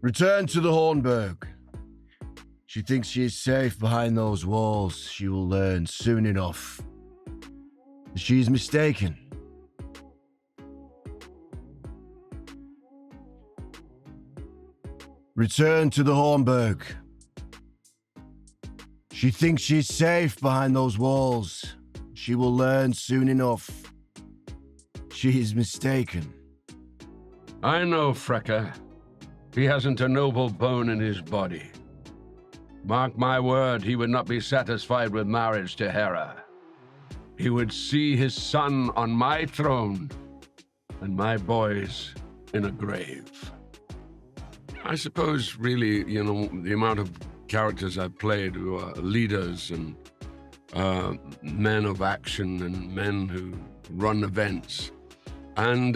Return to the Hornburg. She thinks she is safe behind those walls. She will learn soon enough. She is mistaken. Return to the Hornburg. She thinks she's safe behind those walls. She will learn soon enough. She is mistaken. I know Frecker. He hasn't a noble bone in his body. Mark my word, he would not be satisfied with marriage to Hera. He would see his son on my throne and my boys in a grave. I suppose, really, the amount of characters I've played who are leaders and men of action and men who run events, and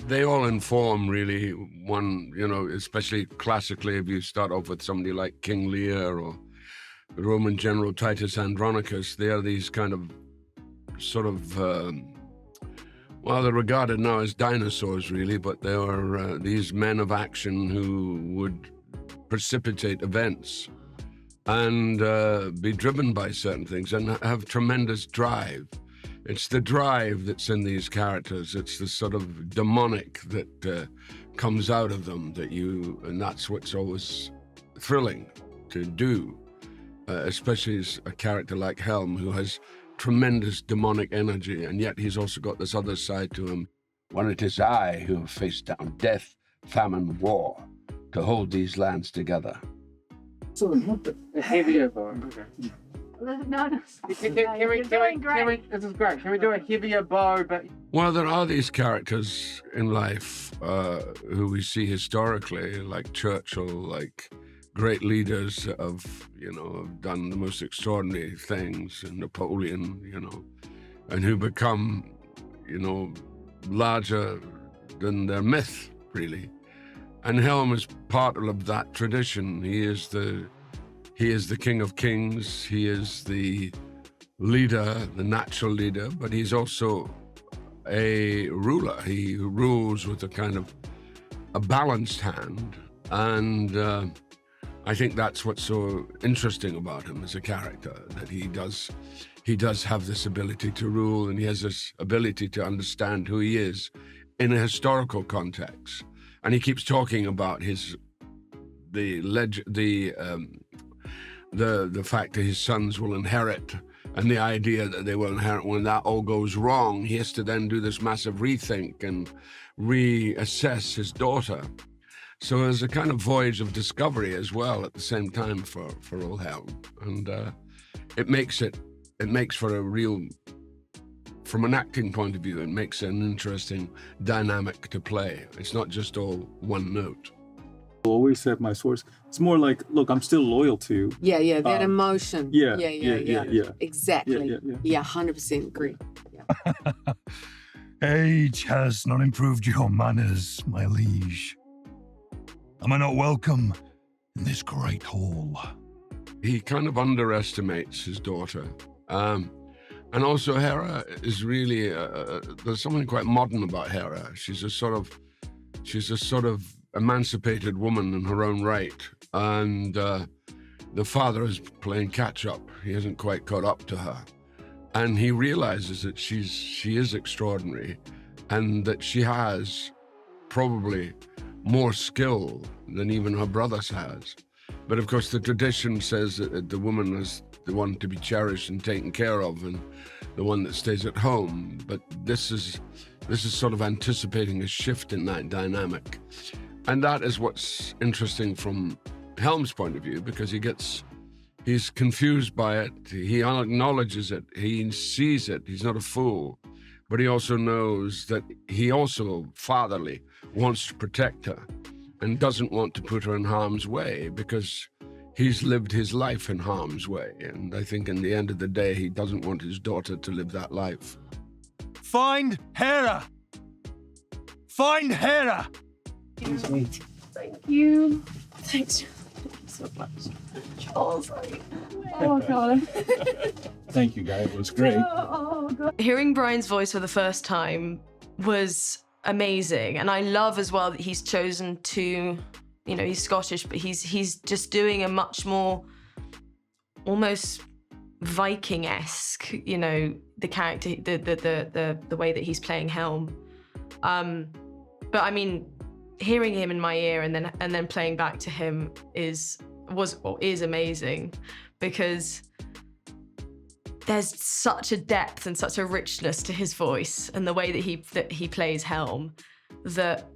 they all inform, really, one, especially classically, if you start off with somebody like King Lear or the Roman general Titus Andronicus, they are these kind of they're regarded now as dinosaurs, really, but they are these men of action who would precipitate events and be driven by certain things and have tremendous drive. It's the drive that's in these characters. It's the sort of demonic that comes out of them and that's what's always thrilling to do, especially as a character like Helm, who has tremendous demonic energy, and yet he's also got this other side to him. When it is I who have faced down death, famine, war, to hold these lands together. So a heavier bar. Okay. No. Can we, this is great. Can we do a heavier bar? But Well, there are these characters in life who we see historically, like Churchill, like great leaders that have done the most extraordinary things, and Napoleon, and who become, larger than their myth, really. And Helm is part of that tradition. He is the king of kings. He is the leader, the natural leader, but he's also a ruler. He rules with a kind of a balanced hand, and I think that's what's so interesting about him as a character, that he does have this ability to rule, and he has this ability to understand who he is in a historical context. And he keeps talking about the fact that his sons will inherit, and the idea that they will inherit. When that all goes wrong, he has to then do this massive rethink and reassess his daughter. So there's a kind of voyage of discovery as well at the same time for old Helm. And it makes for a real, from an acting point of view, it makes an interesting dynamic to play. It's not just all one note. I always said my source. It's more like, look, I'm still loyal to. Yeah, that emotion. Yeah. Exactly. Yeah, 100% agree. Yeah. Age has not improved your manners, my liege. Am I not welcome in this great hall? He kind of underestimates his daughter. And also Hera is really, there's something quite modern about Hera. She's a sort of emancipated woman in her own right. And the father is playing catch up. He hasn't quite caught up to her. And he realizes that she is extraordinary, and that she has probably more skill than even her brothers has. But of course the tradition says that the woman is the one to be cherished and taken care of, and the one that stays at home. But this is sort of anticipating a shift in that dynamic. And that is what's interesting from Helm's point of view, because he's confused by it, he acknowledges it, he sees it, he's not a fool. But he also knows that he also, fatherly, wants to protect her and doesn't want to put her in harm's way, because he's lived his life in harm's way. And I think in the end of the day, he doesn't want his daughter to live that life. Find Hera! Find Hera! Thank you. Thanks so much. Charles, oh God. Thank you, guys. It was great. Oh God. Hearing Brian's voice for the first time was amazing. And I love as well that he's chosen to you know, he's Scottish, but he's just doing a much more almost Viking-esque, you know, the character, the way that he's playing Helm. But I mean, hearing him in my ear and then playing back to him is amazing, because there's such a depth and such a richness to his voice and the way that he plays Helm, that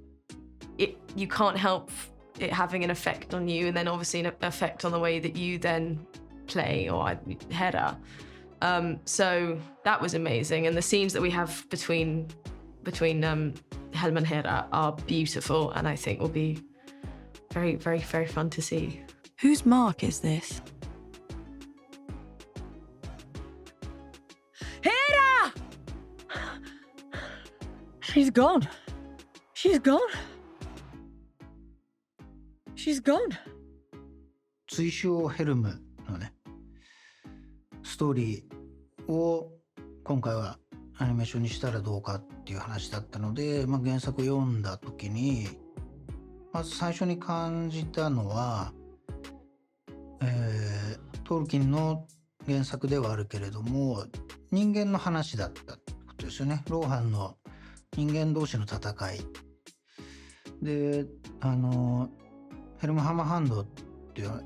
you can't help it having an effect on you, and then obviously an effect on the way that you then play, or Hera. So that was amazing, and the scenes that we have between Helm and Hera are beautiful, and I think will be very, very, very fun to see. Whose mark is this? Hera! She's gone. She's gone. She's gone. 追称ヘルムのね、ストーリーを今回はアニメーションにしたらどうかっていう話だったので、原作を読んだ時にまず最初に感じたのは、トールキンの原作ではあるけれども人間の話だったってことですよね。ローハンの人間同士の戦いで、ヘルムハマーハンドっていう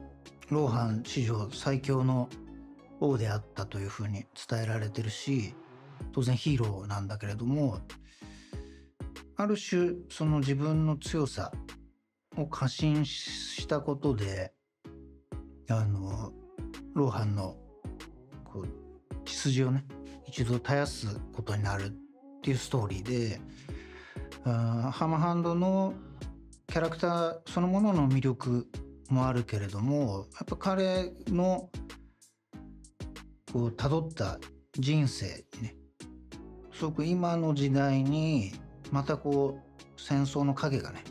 ローハン史上最強の王であったというふうに伝えられてるし、当然ヒーローなんだけれども、ある種その自分の強さを過信したことでローハンのこう血筋をね一度絶やすことになるっていうストーリーで、ハマーハンドのキャラクターそのものの魅力もあるけれども、やっぱ彼のこう辿った人生にね、すごく今の時代にまたこう戦争の影がね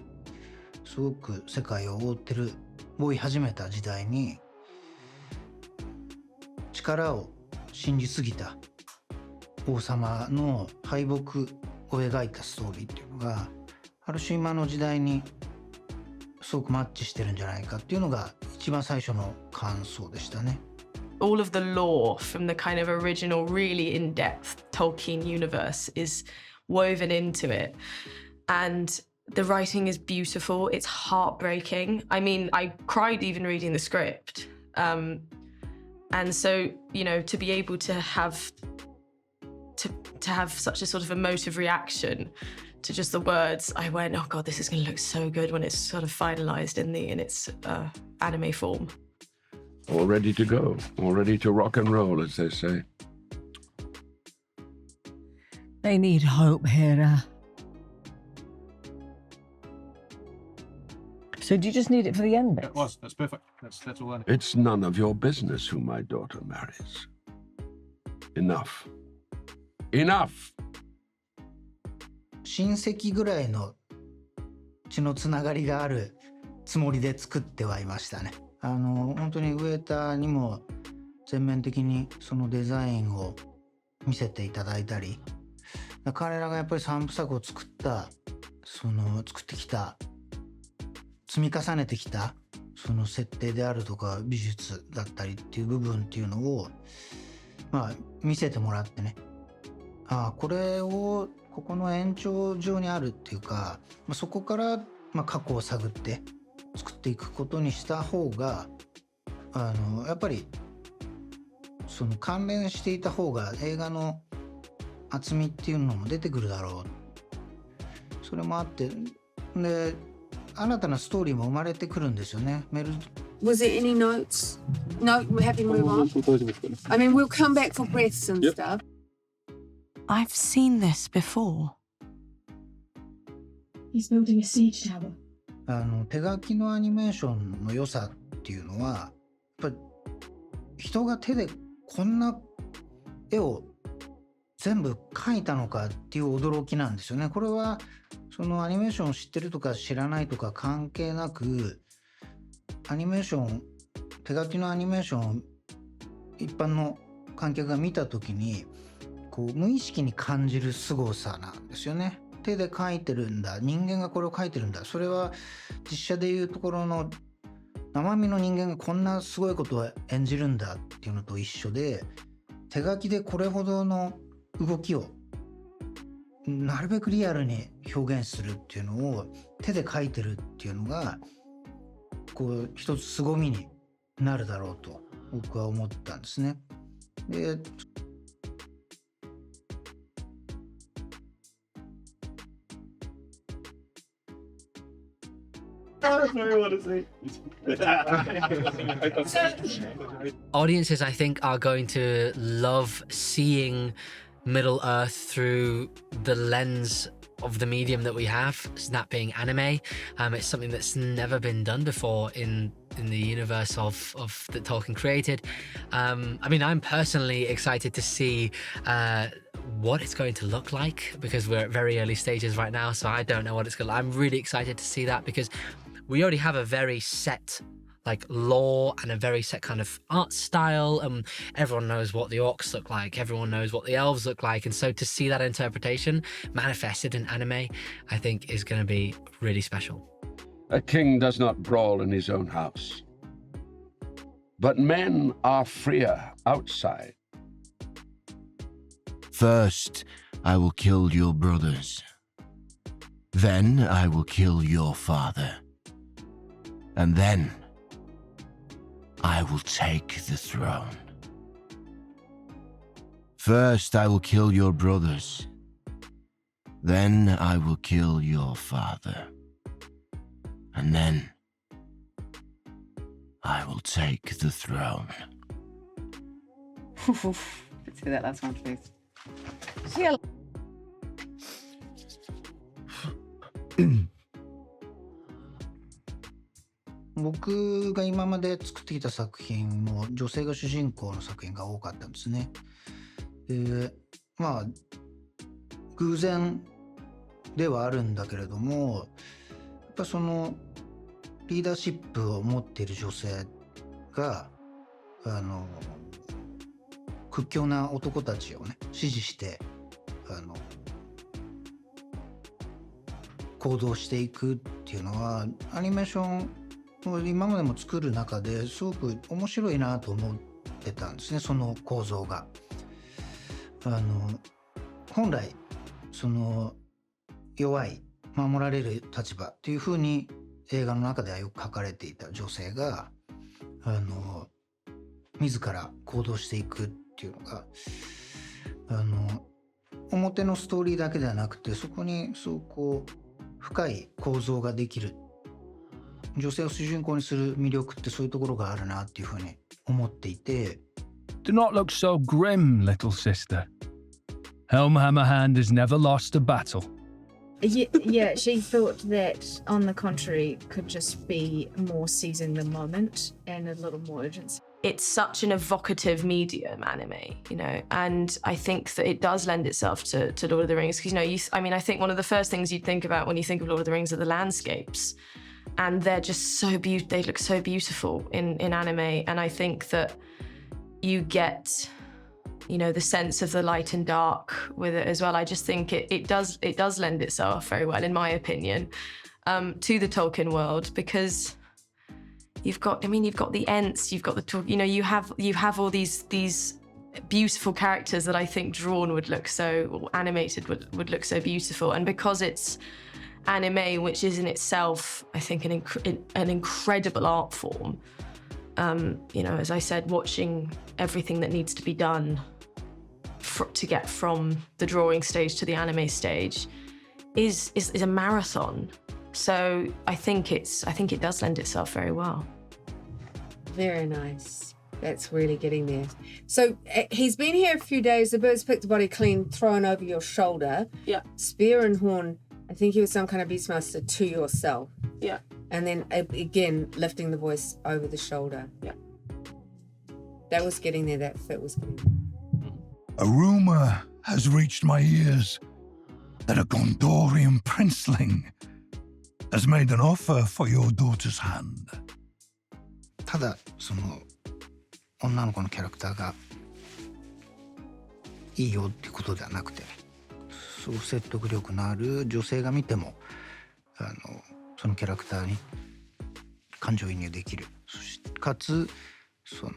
すごく世界を覆い始めた時代に力を信じすぎた王様の敗北を描いたストーリーっていうのがある種今の時代にすごくマッチしてるんじゃないかっていうのが一番最初の感想でしたね。All of the lore from the kind of original, really in-depth Tolkien universe is woven into it. And the writing is beautiful. It's heartbreaking. I mean, I cried even reading the script. And so, you know, to be able to have such a sort of emotive reaction to just the words, I went, oh God, this is going to look so good when it's sort of finalized in its anime form. All ready to go, all ready to rock and roll, as they say. They need hope, Hera. So do you just need it for the end bit? It was. That's perfect. That's all I need. It's none of your business who my daughter marries. Enough. Enough! 親戚ぐらいの血のつながりがあるつもりで作ってはいましたね。本当にウェーターにも全面的にそのデザインを見せていただいたり、彼らがやっぱり3部作を作ってきた積み重ねてきたその設定であるとか美術だったりっていう部分っていうのを見せてもらってね、これをここの延長上にあるっていうか、そこから過去を探って作っていくことにした方がやっぱりその関連していた方が映画の厚みっていうのも出てくるだろう。それもあってで新たなストーリーも生まれてくるんですよね。Was it any notes? No, we're happy to move on. I mean, we'll come back for breaths and stuff. I've seen this before. He's building a siege tower. 手書きのアニメーションの良さっていうのはやっぱり人が手でこんな絵を全部描いたのかっていう驚きなんですよね。これはそのアニメーションを知ってるとか知らないとか関係なくアニメーション手書きのアニメーションを一般の観客が見た時にこう無意識に感じる凄さなんですよね。手で描いてるんだ、人間がこれを描いてるんだ、それは実写でいうところの生身の人間がこんなすごいことを演じるんだっていうのと一緒で、手書きでこれほどの動きをなるべくリアルに表現するっていうのを手で描いてるっていうのがこう一つ凄みになるだろうと僕は思ったんですね。でAudiences, I think, are going to love seeing Middle Earth through the lens of the medium that we have, that being anime. It's something that's never been done before in the universe of that Tolkien created. I mean, I'm personally excited to see what it's going to look like, because we're at very early stages right now, so I don't know what it's going to look like. I'm really excited to see that, because we already have a very set like lore and a very set kind of art style. Everyone knows what the orcs look like, everyone knows what the elves look like, and so to see that interpretation manifested in anime, I think is going to be really special. A king does not brawl in his own house, but men are freer outside. First, I will kill your brothers. Then I will kill your father. And then I will take the throne. First, I will kill your brothers. Then I will kill your father. And then I will take the throne. Let's hear that last one, please. Yeah. 僕が今まで作ってきた作品も女性が主人公の作品が多かったんですね。で、まあ偶然ではあるんだけれども、やっぱそのリーダーシップを持っている女性が屈強な男たちをね支持して行動していくっていうのはアニメーション今までも作る中ですごく面白いなと思ってたんですね、その構造が。本来その弱い守られる立場っていう風に映画の中ではよく書かれていた女性が自ら行動していくっていうのが表のストーリーだけではなくて、そこにそうこう深い構造ができる、女性を主人公にする魅力ってそういうところがあるなっていうふうに思っていて。 Do not look so grim, little sister. Helm Hammerhand has never lost a battle. Yeah, she thought that, on the contrary, could just be more seizing the moment and a little more urgency. It's such an evocative medium, anime, you know, and I think that it does lend itself to Lord of the Rings, because, you know, I think one of the first things you'd think about when you think of Lord of the Rings are the landscapes, and they're just so beautiful. They look so beautiful in anime, and I think that you get, you know, the sense of the light and dark with it as well. I just think it does lend itself very well, in my opinion, to the Tolkien world, because you've got the Ents, you've got the, you know, you have all these beautiful characters that I think drawn would look so, or animated would look so beautiful, and because it's anime, which is in itself, I think, an incredible art form. You know, as I said, watching everything that needs to be done to get from the drawing stage to the anime stage is a marathon. So I think it does lend itself very well. Very nice. That's really getting there. So he's been here a few days. The bird's picked the body clean, thrown over your shoulder. Yeah. Spear and horn. I think he was some kind of beastmaster to yourself. Yeah. And then again, lifting the voice over the shoulder. Yeah. That was getting there. That fit was getting there. A rumor has reached my ears that a Gondorian princeling has made an offer for your daughter's hand. ただその女の子のキャラクターがいいよっていうことではなくて、すごく説得力のある女性が見てもそのキャラクターに感情移入できる、そしてかつその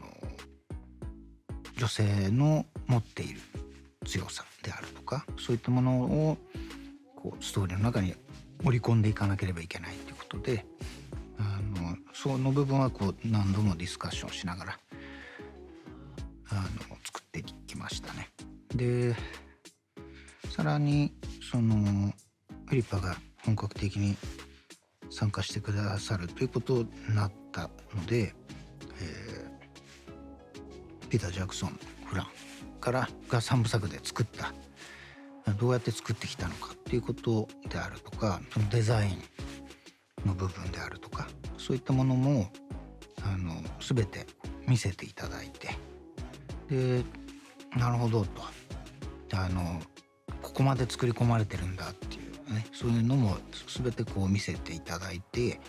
女性の持っている強さであるとか、そういったものをこうストーリーの中に織り込んでいかなければいけないということで、その部分はこう何度もディスカッションしながら作ってきましたね。でさらにそのフィリッパが本格的に参加してくださるということになったので、ピーター・ジャクソン・フランが3部作で作ったどうやって作ってきたのかっていうことであるとか、そのデザインの部分であるとか、そういったものも全て見せていただいて、でなるほどとここまで作り込まれてるんだっていうね、そういうのも全てこう見せていただいて、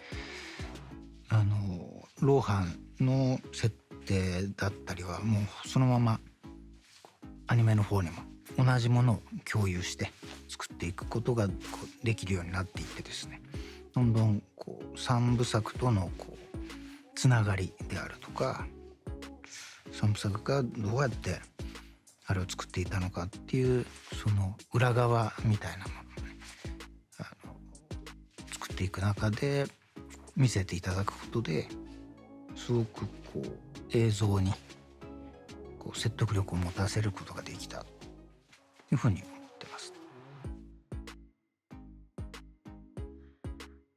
ローハンの設定だったりはもうそのままアニメの方にも同じものを共有して作っていくことができるようになっていってですね、どんどんこう3部作とのこうつながりであるとか、3部作がどうやってあれを作っていたのかっていうその裏側みたいなものをね、作っていく中で見せていただくことですごくこう映像にこう説得力を持たせることができたというふうに思ってます。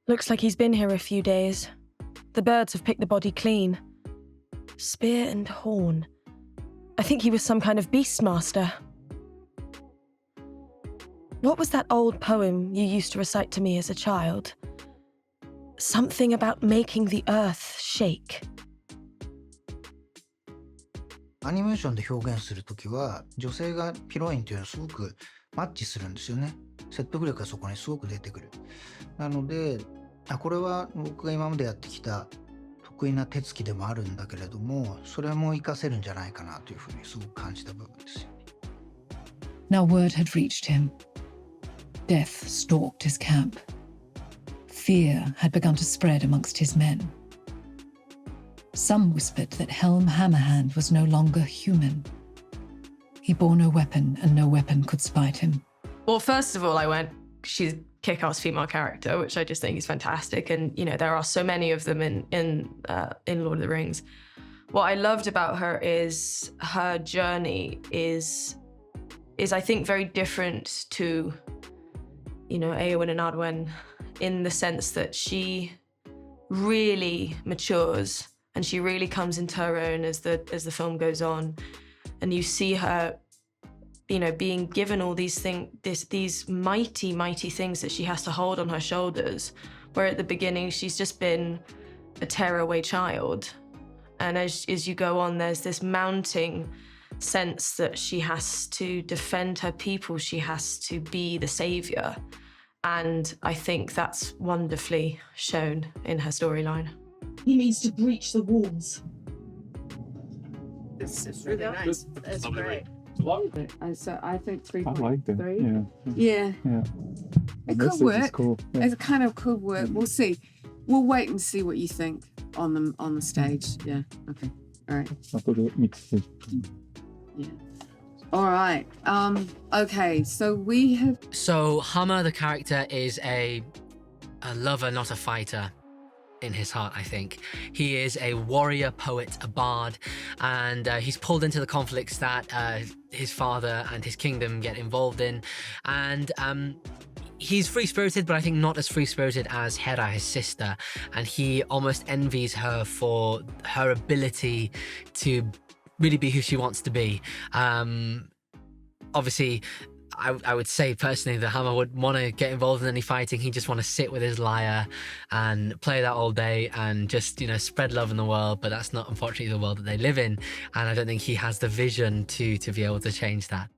Looks like he's been here a few days. The birds have picked the body clean. Spear and horn. I think he was some kind of beast master. What was that old poem you used to recite to me as a child? Something about making the earth shake. アニメーションで表現するときは女性がヒロインというのはすごくマッチするんですよね。説得力がそこにすごく出てくる。なのでこれは僕が今までやってきた得意な手つきでもあるんだけれども、それも活かせるんじゃないかなというふうにすごく感じた部分ですよね。Now word had reached him. Death stalked his camp. Fear had begun to spread amongst his men. Some whispered that Helm Hammerhand was no longer human. He bore no weapon, and no weapon could spite him. Well, first of all, I went, she's a kick-ass female character, which I just think is fantastic. And, you know, there are so many of them in Lord of the Rings. What I loved about her is her journey is I think, very different to, you know, Eowyn and Arwen, in the sense that she really matures and she really comes into her own as the film goes on, and you see her, you know, being given all these these mighty things that she has to hold on her shoulders, where at the beginning she's just been a tearaway child, and as you go on, there's this mounting sense that she has to defend her people, she has to be the savior, and I think that's wonderfully shown in her storyline. He needs to breach the walls. This is really nice. That's great. So I think 3.3. I liked it. Yeah. It could work. Cool. Yeah. It kind of could work. We'll see. We'll wait and see what you think on the stage. Yeah. Okay. All right. Yeah. All right. Okay. So we have. So Hammer, the character, is a lover, not a fighter. In his heart, I think. He is a warrior, poet, a bard, and he's pulled into the conflicts that his father and his kingdom get involved in. And he's free-spirited, but I think not as free-spirited as Hera, his sister. And he almost envies her for her ability to really be who she wants to be. Obviously, I would say personally that Hammer would want to get involved in any fighting. He'd just want to sit with his lyre and play that all day and just, you know, spread love in the world. But that's not, unfortunately, the world that they live in. And I don't think he has the vision to be able to change that.